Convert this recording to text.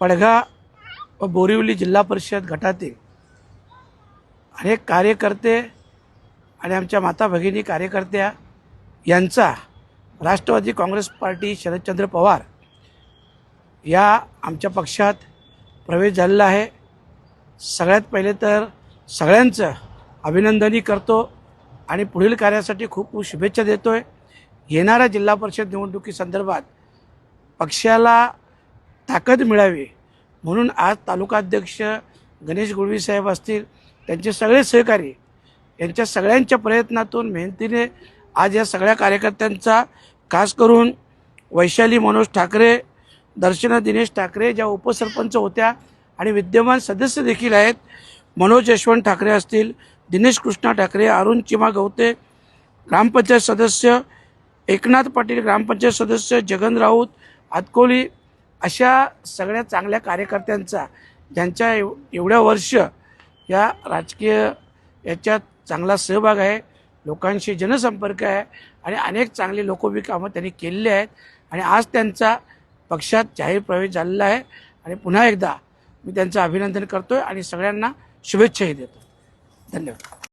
पडघा व बोरिवली जिल्हा परिषद गटातील अनेक कार्यकर्ते आणि आमच्या माता भगिनी कार्यकर्त्या यांचा राष्ट्रवादी काँग्रेस पार्टी शरदचंद्र पवार या आमच्या पक्षात प्रवेश झालेला आहे। सगळ्यात पहिले तर सगळ्यांचं अभिनंदनही करतो आणि पुढील कार्यासाठी खूप खूप शुभेच्छा देतोय। येणाऱ्या जिल्हा परिषद निवडणुकीसंदर्भात पक्षाला ताकद मिळावी म्हणून आज तालुकाध्यक्ष गणेश गुळवी साहेब असतील, त्यांचे सगळे सहकारी यांच्या सगळ्यांच्या प्रयत्नातून मेहनतीने आज या सगळ्या कार्यकर्त्यांचा, खास करून वैशाली मनोज ठाकरे, दर्शना दिनेश ठाकरे ज्या उपसरपंच होत्या आणि विद्यमान सदस्य देखील आहेत, मनोज यशवंत ठाकरे असतील, दिनेश कृष्णा ठाकरे, अरुण चिमा गवते, ग्रामपंचायत सदस्य एकनाथ पाटील, ग्रामपंचायत सदस्य जगन राऊत, आतकोली, अशा सगळ्या चांगल्या कार्यकर्त्यांचा ज्यांच्या एवढ्या वर्ष या राजकीय याच्यात चांगला सहभाग आहे, लोकांशी जनसंपर्क आहे आणि अनेक चांगली लोकोपयोगी कामं त्यांनी केलेली आहेत आणि आज त्यांचा पक्षात जाहीर प्रवेश झालेला आहे आणि पुन्हा एकदा मी त्यांचं अभिनंदन करतोय आणि सगळ्यांना शुभेच्छाही देतो। धन्यवाद।